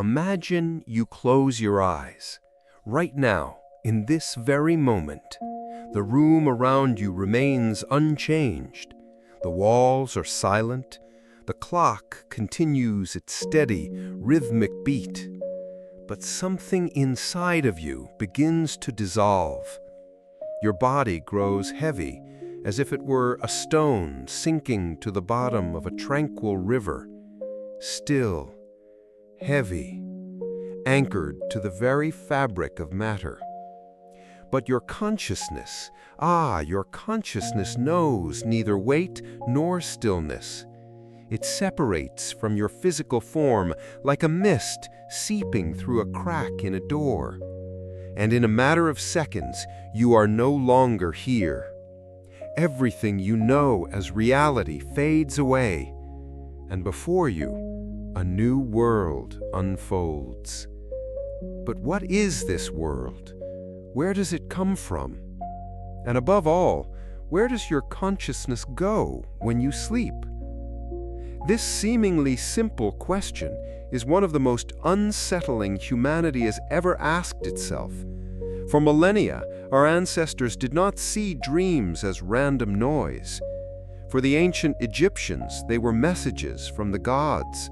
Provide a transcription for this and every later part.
Imagine you close your eyes. Right now, in this very moment, the room around you remains unchanged. The walls are silent. The clock continues its steady, rhythmic beat. But something inside of you begins to dissolve. Your body grows heavy, as if it were a stone sinking to the bottom of a tranquil river. Still, heavy, anchored to the very fabric of matter. But your consciousness knows neither weight nor stillness. It separates from your physical form like a mist seeping through a crack in a door. And in a matter of seconds, you are no longer here. Everything you know as reality fades away, and before you, a new world unfolds. But what is this world? Where does it come from? And above all, where does your consciousness go when you sleep? This seemingly simple question is one of the most unsettling humanity has ever asked itself. For millennia, our ancestors did not see dreams as random noise. For the ancient Egyptians, they were messages from the gods.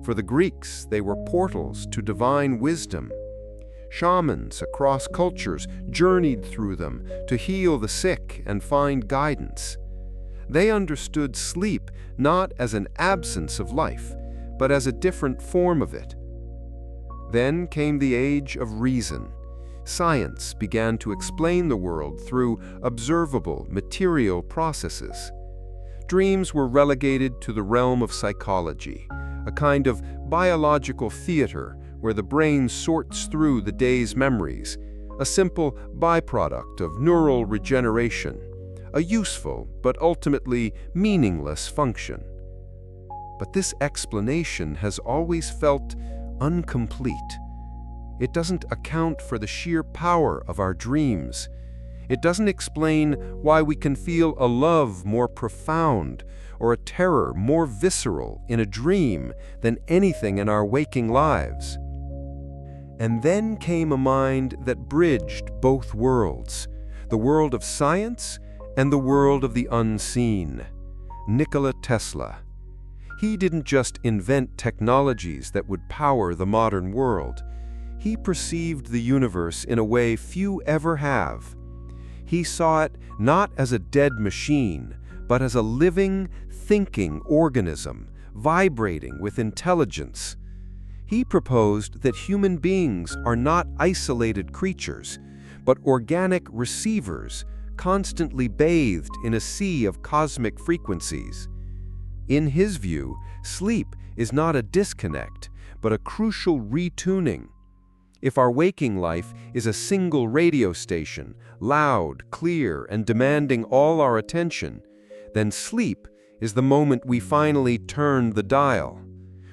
For the Greeks, they were portals to divine wisdom. Shamans across cultures journeyed through them to heal the sick and find guidance. They understood sleep not as an absence of life, but as a different form of it. Then came the age of reason. Science began to explain the world through observable, material processes. Dreams were relegated to the realm of psychology, a kind of biological theater where the brain sorts through the day's memories, a simple byproduct of neural regeneration, a useful but ultimately meaningless function. But this explanation has always felt incomplete. It doesn't account for the sheer power of our dreams. It doesn't explain why we can feel a love more profound or a terror more visceral in a dream than anything in our waking lives. And then came a mind that bridged both worlds, the world of science and the world of the unseen. Nikola Tesla. He didn't just invent technologies that would power the modern world. He perceived the universe in a way few ever have. He saw it not as a dead machine, but as a living, thinking organism, vibrating with intelligence. He proposed that human beings are not isolated creatures, but organic receivers, constantly bathed in a sea of cosmic frequencies. In his view, sleep is not a disconnect, but a crucial retuning. If our waking life is a single radio station, loud, clear, and demanding all our attention, then sleep is the moment we finally turn the dial.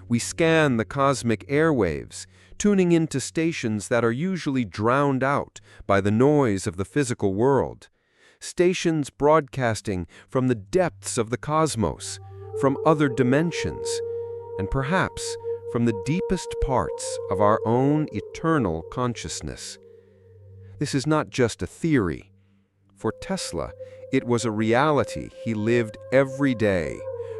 We scan the cosmic airwaves, tuning into stations that are usually drowned out by the noise of the physical world. Stations broadcasting from the depths of the cosmos, from other dimensions, and perhaps from the deepest parts of our own eternal consciousness. This is not just a theory. For Tesla, it was a reality he lived every day,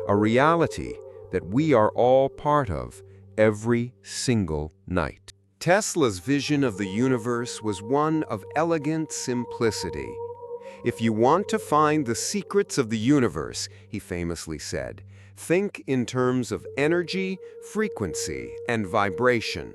a reality that we are all part of every single night. Tesla's vision of the universe was one of elegant simplicity. "If you want to find the secrets of the universe," he famously said, "think in terms of energy, frequency, and vibration."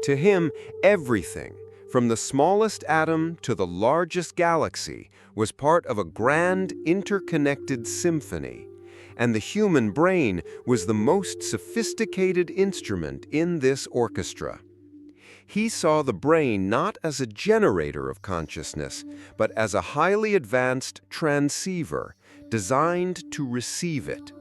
To him, everything, from the smallest atom to the largest galaxy, was part of a grand, interconnected symphony, and the human brain was the most sophisticated instrument in this orchestra. He saw the brain not as a generator of consciousness, but as a highly advanced transceiver designed to receive it.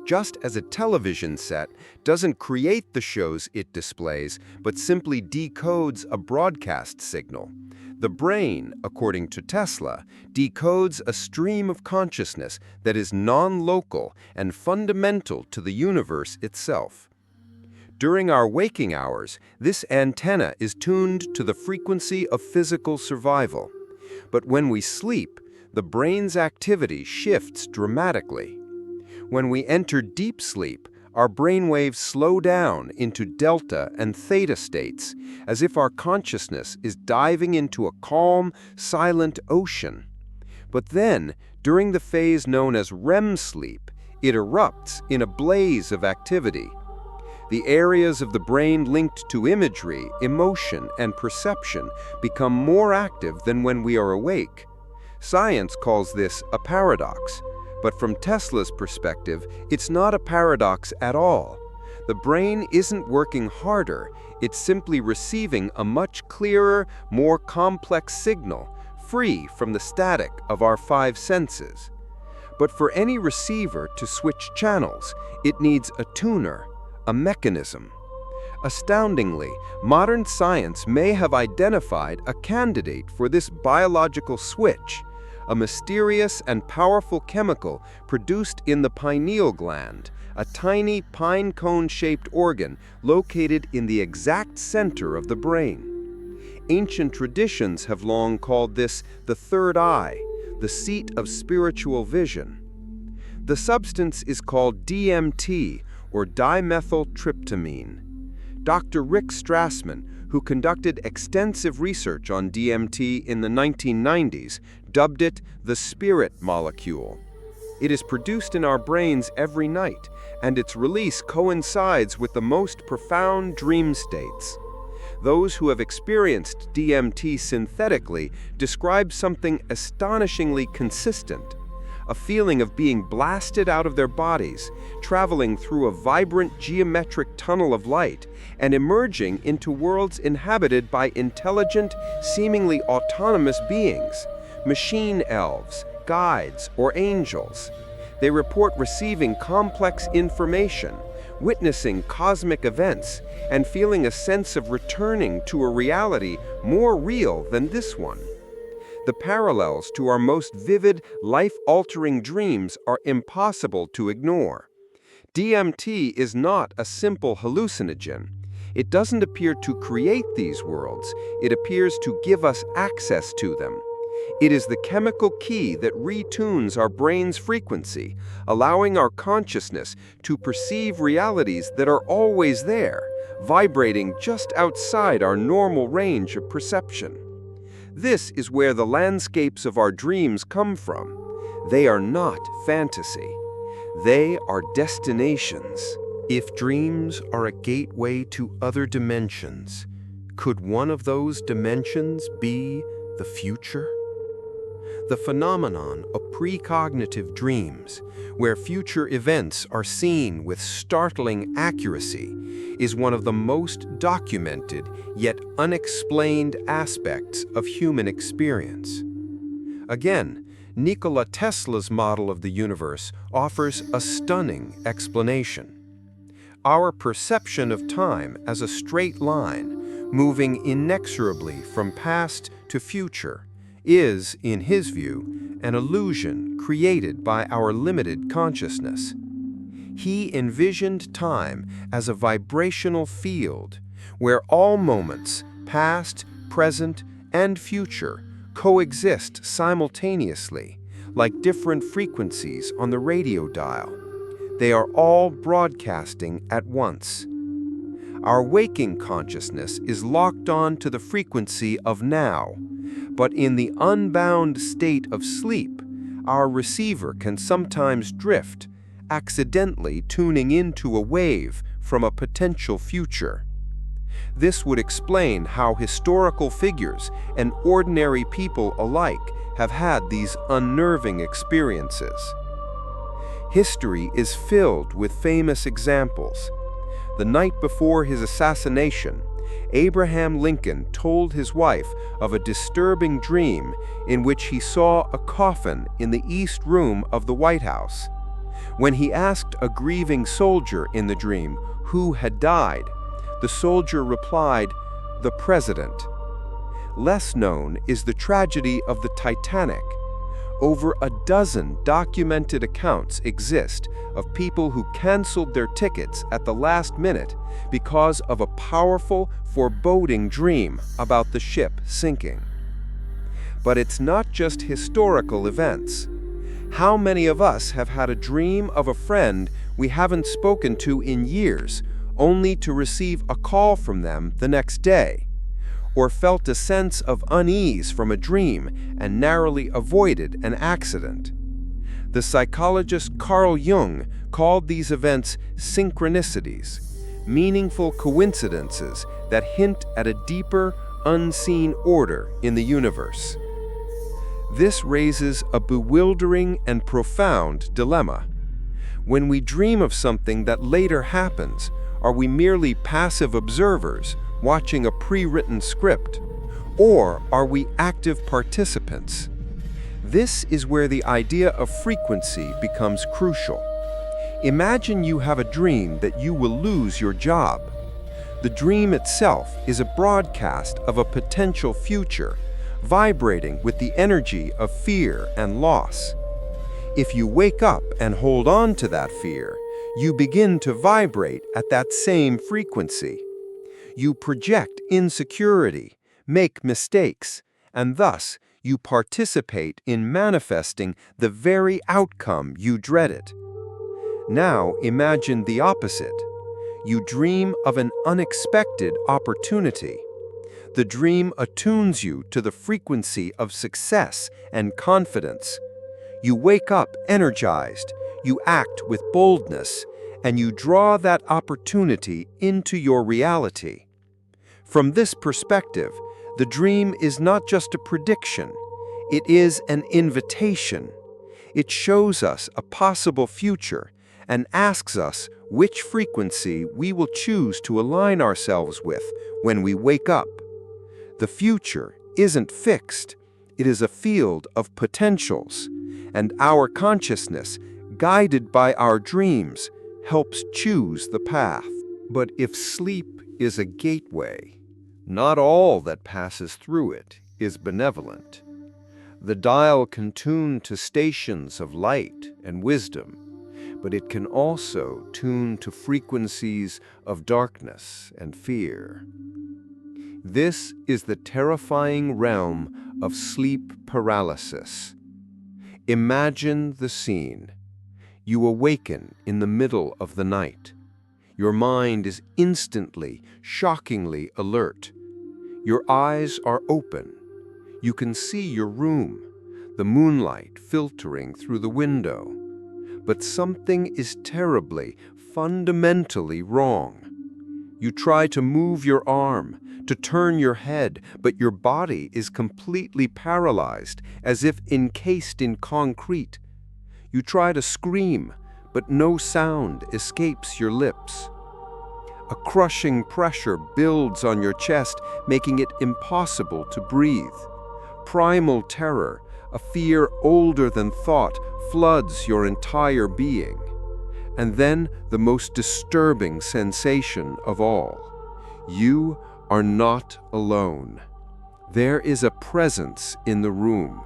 Just as a television set doesn't create the shows it displays, but simply decodes a broadcast signal, the brain, according to Tesla, decodes a stream of consciousness that is non-local and fundamental to the universe itself. During our waking hours, this antenna is tuned to the frequency of physical survival. But when we sleep, the brain's activity shifts dramatically. When we enter deep sleep, our brainwaves slow down into delta and theta states, as if our consciousness is diving into a calm, silent ocean. But then, during the phase known as REM sleep, it erupts in a blaze of activity. The areas of the brain linked to imagery, emotion, and perception become more active than when we are awake. Science calls this a paradox, but from Tesla's perspective, it's not a paradox at all. The brain isn't working harder, it's simply receiving a much clearer, more complex signal, free from the static of our five senses. But for any receiver to switch channels, it needs a tuner, a mechanism. Astoundingly, modern science may have identified a candidate for this biological switch, a mysterious and powerful chemical produced in the pineal gland, a tiny pine cone-shaped organ located in the exact center of the brain. Ancient traditions have long called this the third eye, the seat of spiritual vision. The substance is called DMT, or dimethyltryptamine. Dr. Rick Strassman, who conducted extensive research on DMT in the 1990s, dubbed it the spirit molecule. It is produced in our brains every night, and its release coincides with the most profound dream states. Those who have experienced DMT synthetically describe something astonishingly consistent, a feeling of being blasted out of their bodies, traveling through a vibrant geometric tunnel of light, and emerging into worlds inhabited by intelligent, seemingly autonomous beings, machine elves, guides, or angels. They report receiving complex information, witnessing cosmic events, and feeling a sense of returning to a reality more real than this one. The parallels to our most vivid, life-altering dreams are impossible to ignore. DMT is not a simple hallucinogen. It doesn't appear to create these worlds, it appears to give us access to them. It is the chemical key that retunes our brain's frequency, allowing our consciousness to perceive realities that are always there, vibrating just outside our normal range of perception. This is where the landscapes of our dreams come from. They are not fantasy. They are destinations. If dreams are a gateway to other dimensions, could one of those dimensions be the future? The phenomenon of precognitive dreams, where future events are seen with startling accuracy, is one of the most documented yet unexplained aspects of human experience. Again, Nikola Tesla's model of the universe offers a stunning explanation. Our perception of time as a straight line, moving inexorably from past to future, is, in his view, an illusion created by our limited consciousness. He envisioned time as a vibrational field where all moments, past, present, and future, coexist simultaneously, like different frequencies on the radio dial. They are all broadcasting at once. Our waking consciousness is locked on to the frequency of now, but in the unbound state of sleep, our receiver can sometimes drift, accidentally tuning into a wave from a potential future. This would explain how historical figures and ordinary people alike have had these unnerving experiences. History is filled with famous examples. The night before his assassination, Abraham Lincoln told his wife of a disturbing dream in which he saw a coffin in the East Room of the White House. When he asked a grieving soldier in the dream who had died, the soldier replied, "The President." Less known is the tragedy of the Titanic. Over a dozen documented accounts exist of people who canceled their tickets at the last minute because of a powerful, foreboding dream about the ship sinking. But it's not just historical events. How many of us have had a dream of a friend we haven't spoken to in years, only to receive a call from them the next day? Or felt a sense of unease from a dream and narrowly avoided an accident? The psychologist Carl Jung called these events synchronicities, meaningful coincidences that hint at a deeper, unseen order in the universe. This raises a bewildering and profound dilemma. When we dream of something that later happens, are we merely passive observers watching a pre-written script, or are we active participants? This is where the idea of frequency becomes crucial. Imagine you have a dream that you will lose your job. The dream itself is a broadcast of a potential future, vibrating with the energy of fear and loss. If you wake up and hold on to that fear, you begin to vibrate at that same frequency. You project insecurity, make mistakes, and thus you participate in manifesting the very outcome you dreaded. Now imagine the opposite. You dream of an unexpected opportunity. The dream attunes you to the frequency of success and confidence. You wake up energized, you act with boldness, and you draw that opportunity into your reality. From this perspective, the dream is not just a prediction, it is an invitation. It shows us a possible future and asks us which frequency we will choose to align ourselves with when we wake up. The future isn't fixed, it is a field of potentials, and our consciousness, guided by our dreams, helps choose the path. But if sleep is a gateway, not all that passes through it is benevolent. The dial can tune to stations of light and wisdom, but it can also tune to frequencies of darkness and fear. This is the terrifying realm of sleep paralysis. Imagine the scene. You awaken in the middle of the night. Your mind is instantly, shockingly alert. Your eyes are open. You can see your room, the moonlight filtering through the window. But something is terribly, fundamentally wrong. You try to move your arm, to turn your head, but your body is completely paralyzed, as if encased in concrete. You try to scream, but no sound escapes your lips. A crushing pressure builds on your chest, making it impossible to breathe. Primal terror, a fear older than thought, floods your entire being. And then the most disturbing sensation of all. You are not alone. There is a presence in the room.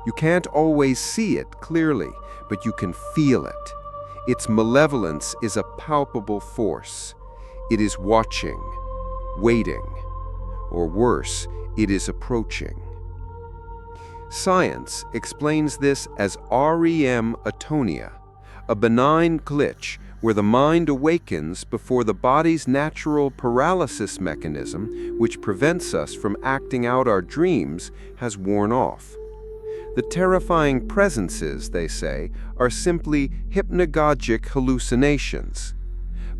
You can't always see it clearly, but you can feel it. Its malevolence is a palpable force. It is watching, waiting, or worse, it is approaching. Science explains this as REM atonia, a benign glitch where the mind awakens before the body's natural paralysis mechanism, which prevents us from acting out our dreams, has worn off. The terrifying presences, they say, are simply hypnagogic hallucinations.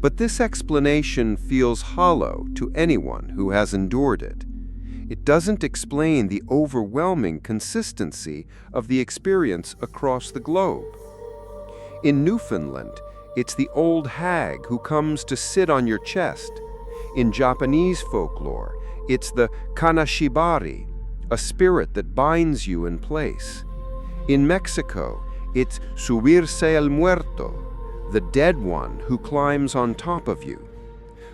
But this explanation feels hollow to anyone who has endured it. It doesn't explain the overwhelming consistency of the experience across the globe. In Newfoundland, it's the old hag who comes to sit on your chest. In Japanese folklore, it's the kanashibari, a spirit that binds you in place. In Mexico, it's subirse el muerto, the dead one who climbs on top of you.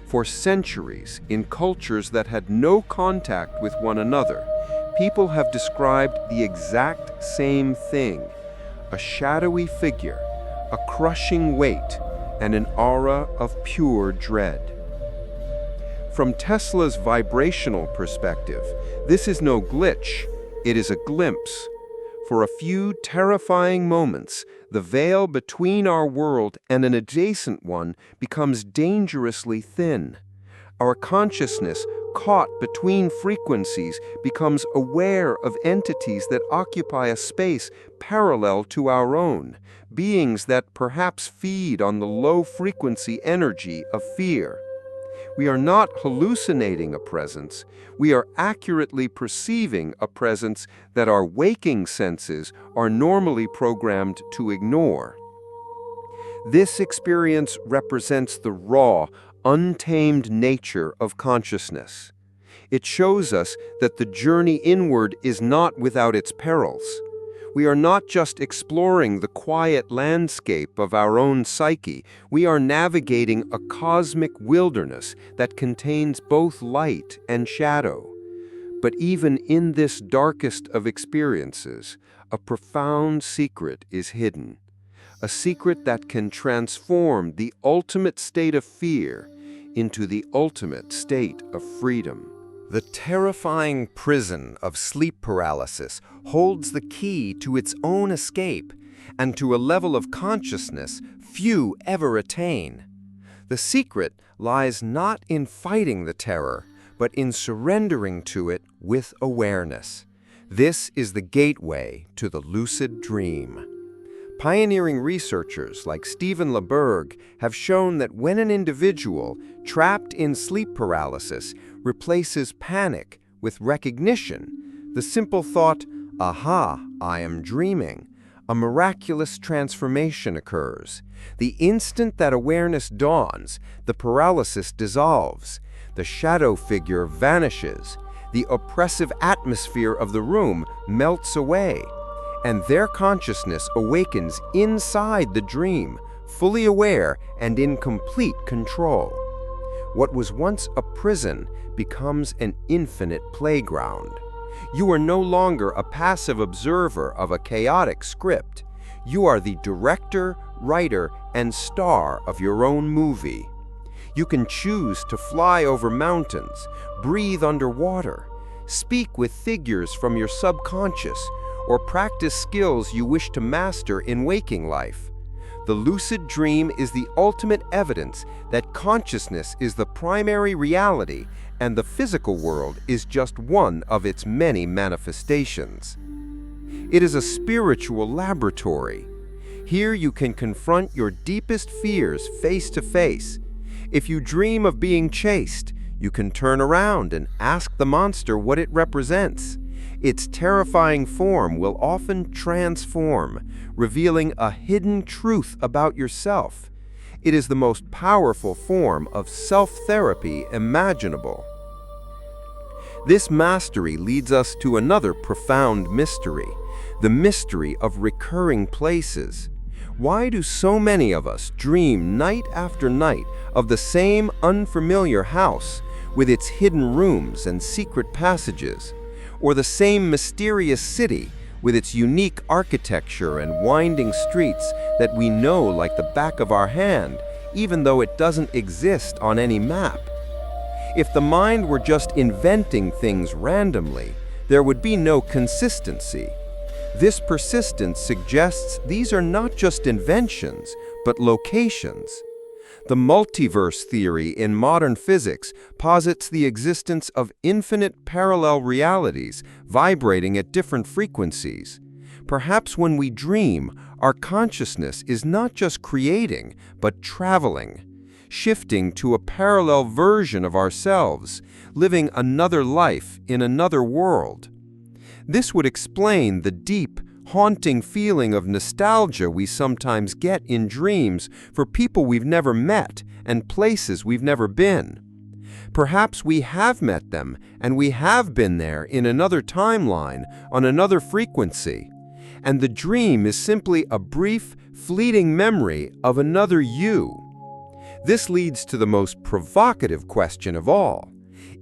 For centuries, in cultures that had no contact with one another, people have described the exact same thing: a shadowy figure, a crushing weight, and an aura of pure dread. From Tesla's vibrational perspective, this is no glitch, it is a glimpse. For a few terrifying moments, the veil between our world and an adjacent one becomes dangerously thin. Our consciousness, caught between frequencies, becomes aware of entities that occupy a space parallel to our own, beings that perhaps feed on the low-frequency energy of fear. We are not hallucinating a presence, we are accurately perceiving a presence that our waking senses are normally programmed to ignore. This experience represents the raw, untamed nature of consciousness. It shows us that the journey inward is not without its perils. We are not just exploring the quiet landscape of our own psyche, we are navigating a cosmic wilderness that contains both light and shadow. But even in this darkest of experiences, a profound secret is hidden. A secret that can transform the ultimate state of fear into the ultimate state of freedom. The terrifying prison of sleep paralysis holds the key to its own escape and to a level of consciousness few ever attain. The secret lies not in fighting the terror, but in surrendering to it with awareness. This is the gateway to the lucid dream. Pioneering researchers like Stephen LeBerg have shown that when an individual trapped in sleep paralysis replaces panic with recognition, the simple thought, "Aha, I am dreaming," a miraculous transformation occurs. The instant that awareness dawns, the paralysis dissolves, the shadow figure vanishes, the oppressive atmosphere of the room melts away, and their consciousness awakens inside the dream, fully aware and in complete control. What was once a prison becomes an infinite playground. You are no longer a passive observer of a chaotic script. You are the director, writer, and star of your own movie. You can choose to fly over mountains, breathe underwater, speak with figures from your subconscious, or practice skills you wish to master in waking life. The lucid dream is the ultimate evidence that consciousness is the primary reality and the physical world is just one of its many manifestations. It is a spiritual laboratory. Here you can confront your deepest fears face to face. If you dream of being chased, you can turn around and ask the monster what it represents. Its terrifying form will often transform, revealing a hidden truth about yourself. It is the most powerful form of self-therapy imaginable. This mastery leads us to another profound mystery, the mystery of recurring places. Why do so many of us dream night after night of the same unfamiliar house with its hidden rooms and secret passages? Or the same mysterious city with its unique architecture and winding streets that we know like the back of our hand, even though it doesn't exist on any map? If the mind were just inventing things randomly, there would be no consistency. This persistence suggests these are not just inventions, but locations. The multiverse theory in modern physics posits the existence of infinite parallel realities vibrating at different frequencies. Perhaps when we dream, our consciousness is not just creating, but traveling, shifting to a parallel version of ourselves, living another life in another world. This would explain the deep, haunting feeling of nostalgia we sometimes get in dreams for people we've never met and places we've never been. Perhaps we have met them and we have been there in another timeline, on another frequency, and the dream is simply a brief, fleeting memory of another you. This leads to the most provocative question of all.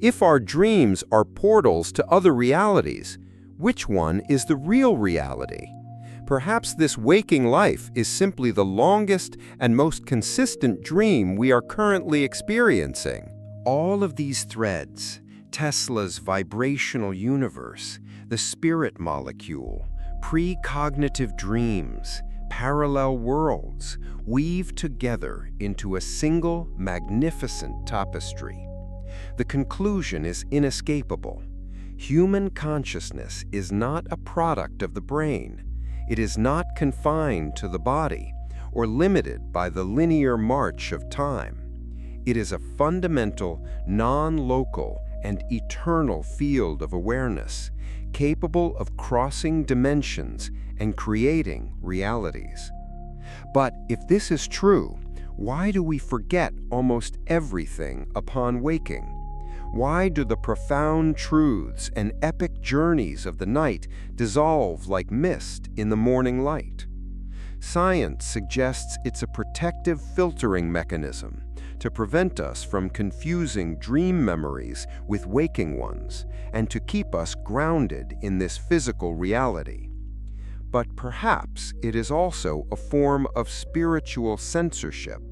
If our dreams are portals to other realities, Which one is the real reality? Perhaps this waking life is simply the longest and most consistent dream we are currently experiencing. All of these threads, Tesla's vibrational universe, the spirit molecule, precognitive dreams, parallel worlds, weave together into a single magnificent tapestry. The conclusion is inescapable. Human consciousness is not a product of the brain. It is not confined to the body or limited by the linear march of time. It is a fundamental, non-local, and eternal field of awareness, capable of crossing dimensions and creating realities. But if this is true, why do we forget almost everything upon waking? Why do the profound truths and epic journeys of the night dissolve like mist in the morning light? Science suggests it's a protective filtering mechanism to prevent us from confusing dream memories with waking ones and to keep us grounded in this physical reality. But perhaps it is also a form of spiritual censorship,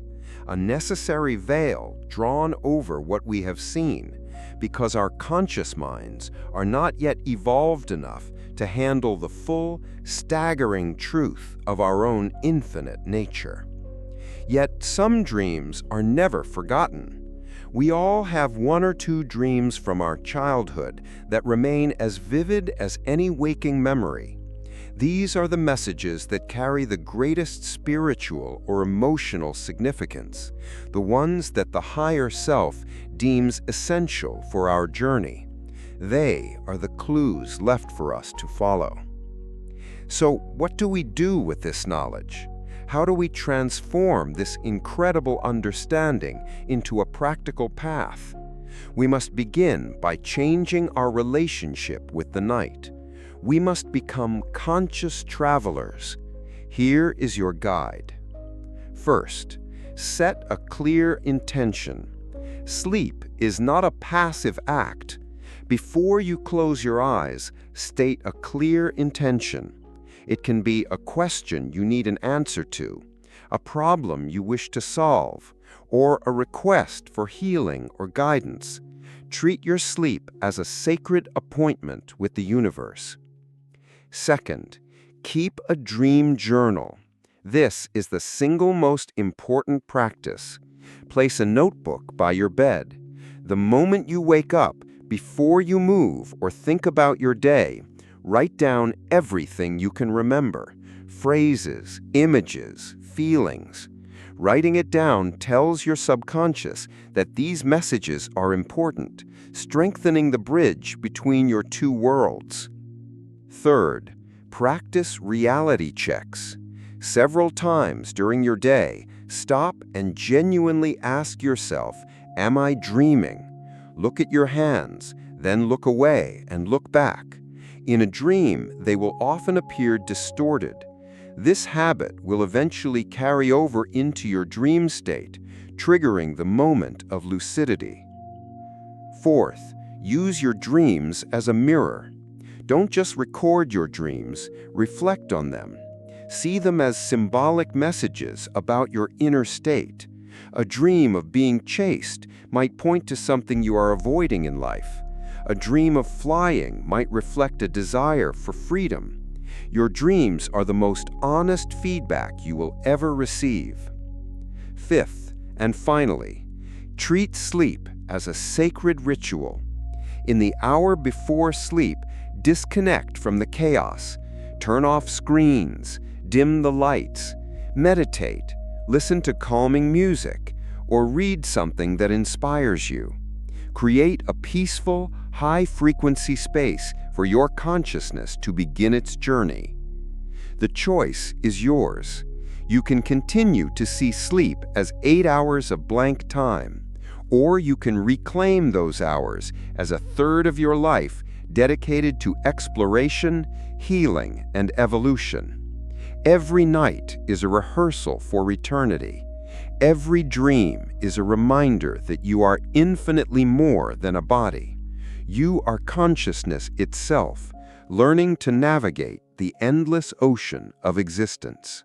a necessary veil drawn over what we have seen, because our conscious minds are not yet evolved enough to handle the full, staggering truth of our own infinite nature. Yet some dreams are never forgotten. We all have one or two dreams from our childhood that remain as vivid as any waking memory. These are the messages that carry the greatest spiritual or emotional significance, the ones that the higher self deems essential for our journey. They are the clues left for us to follow. So, what do we do with this knowledge? How do we transform this incredible understanding into a practical path? We must begin by changing our relationship with the night. We must become conscious travelers. Here is your guide. First, set a clear intention. Sleep is not a passive act. Before you close your eyes, state a clear intention. It can be a question you need an answer to, a problem you wish to solve, or a request for healing or guidance. Treat your sleep as a sacred appointment with the universe. Second, keep a dream journal. This is the single most important practice. Place a notebook by your bed. The moment you wake up, before you move or think about your day, write down everything you can remember, phrases, images, feelings. Writing it down tells your subconscious that these messages are important, strengthening the bridge between your two worlds. Third, practice reality checks. Several times during your day, stop and genuinely ask yourself, am I dreaming? Look at your hands, then look away and look back. In a dream, they will often appear distorted. This habit will eventually carry over into your dream state, triggering the moment of lucidity. Fourth, use your dreams as a mirror. Don't just record your dreams, reflect on them. See them as symbolic messages about your inner state. A dream of being chased might point to something you are avoiding in life. A dream of flying might reflect a desire for freedom. Your dreams are the most honest feedback you will ever receive. Fifth, and finally, treat sleep as a sacred ritual. In the hour before sleep, disconnect from the chaos. Turn off screens, dim the lights, meditate, listen to calming music, or read something that inspires you. Create a peaceful, high-frequency space for your consciousness to begin its journey. The choice is yours. You can continue to see sleep as 8 hours of blank time, or you can reclaim those hours as a third of your life dedicated to exploration, healing, and evolution. Every night is a rehearsal for eternity. Every dream is a reminder that you are infinitely more than a body. You are consciousness itself, learning to navigate the endless ocean of existence.